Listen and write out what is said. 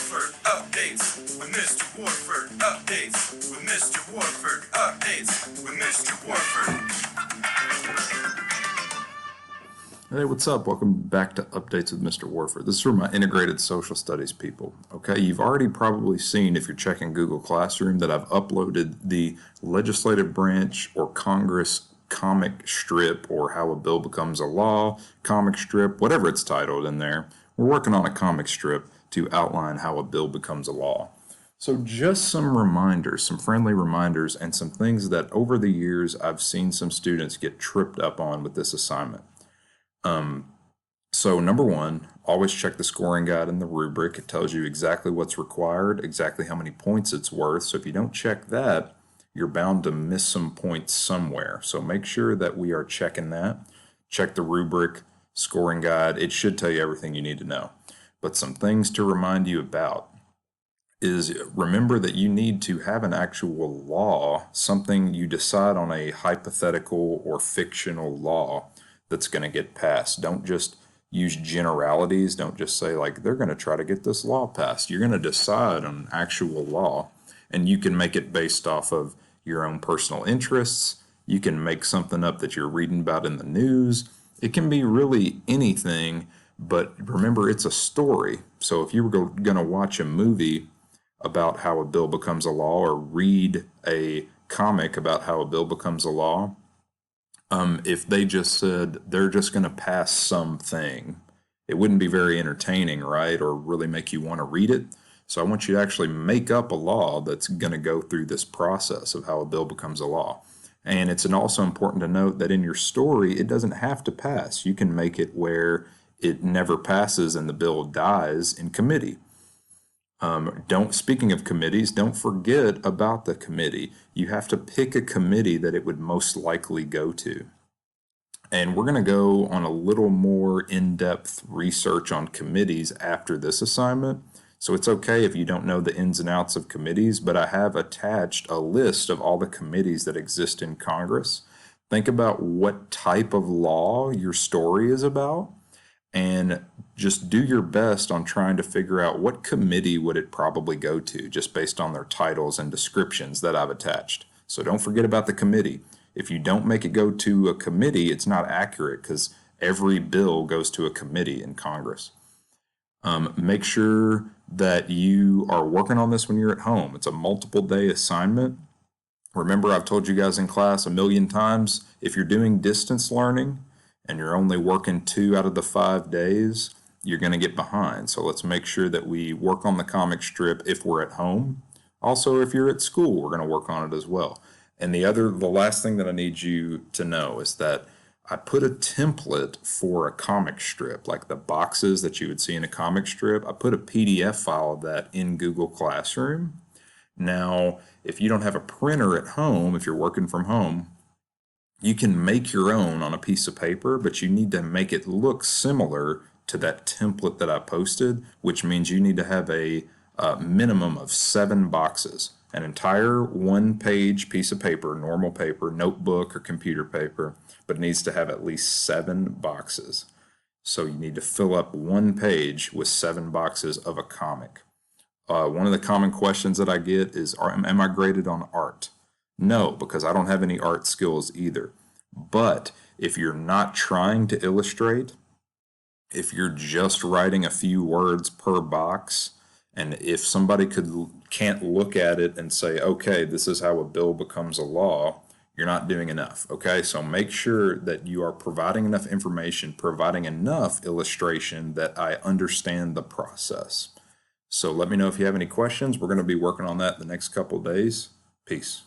Warford updates with Mr. Warford updates with Mr. Warford updates with Mr. Warford. Hey, what's up? Welcome back to Updates with Mr. Warford. This is for my integrated social studies people. Okay, you've already probably seen, if you're checking Google Classroom, that I've uploaded the legislative branch or Congress comic strip, or how a bill becomes a law, comic strip, whatever it's titled in there. We're working on a comic strip to outline how a bill becomes a law. So just some reminders, some friendly reminders, and some things that over the years I've seen some students get tripped up on with this assignment. So number one, always check the scoring guide and the rubric. It tells you exactly what's required, exactly how many points it's worth. So if you don't check that, you're bound to miss some points somewhere. So make sure that we are checking that. Check the rubric, scoring guide. It should tell you everything you need to know. But some things to remind you about is, remember that you need to have an actual law, something you decide on, a hypothetical or fictional law that's going to get passed. Don't just use generalities. Don't just say, like, they're going to try to get this law passed. You're going to decide on an actual law, and you can make it based off of your own personal interests. You can make something up that you're reading about in the news. It can be really anything, but remember, it's a story. So if you were going to watch a movie about how a bill becomes a law, or read a comic about how a bill becomes a law, if they just said they're just going to pass something, it wouldn't be very entertaining, right? Or really make you want to read it. So I want you to actually make up a law that's going to go through this process of how a bill becomes a law. And it's also important to note that in your story, it doesn't have to pass. You can make it where it never passes and the bill dies in committee. Speaking of committees, don't forget about the committee. You have to pick a committee that it would most likely go to. And we're going to go on a little more in-depth research on committees after this assignment. So it's okay if you don't know the ins and outs of committees, but I have attached a list of all the committees that exist in Congress. Think about what type of law your story is about, and just do your best on trying to figure out what committee would it probably go to, just based on their titles and descriptions that I've attached. So don't forget about the committee. If you don't make it go to a committee, it's not accurate, because every bill goes to a committee in Congress. Make sure that you are working on this when you're at home. It's a multiple day assignment. Remember, I've told you guys in class a million times, if you're doing distance learning and you're only working 2 out of the 5 days, you're going to get behind. So let's make sure that we work on the comic strip if we're at home. Also, if you're at school, we're going to work on it as well. And the last thing that I need you to know is that I put a template for a comic strip, like the boxes that you would see in a comic strip. I put a PDF file of that in Google Classroom. Now, if you don't have a printer at home, if you're working from home, you can make your own on a piece of paper, but you need to make it look similar to that template that I posted, which means you need to have a minimum of 7 boxes. An entire 1-page piece of paper, normal paper, notebook or computer paper, but it needs to have at least 7 boxes. So you need to fill up 1 page with 7 boxes of a comic. One of the common questions that I get is, am I graded on art? No, because I don't have any art skills either. But if you're not trying to illustrate, if you're just writing a few words per box, and if somebody can't look at it and say, okay, this is how a bill becomes a law, you're not doing enough. Okay, so make sure that you are providing enough information, providing enough illustration that I understand the process. So let me know if you have any questions. We're going to be working on that the next couple of days. Peace.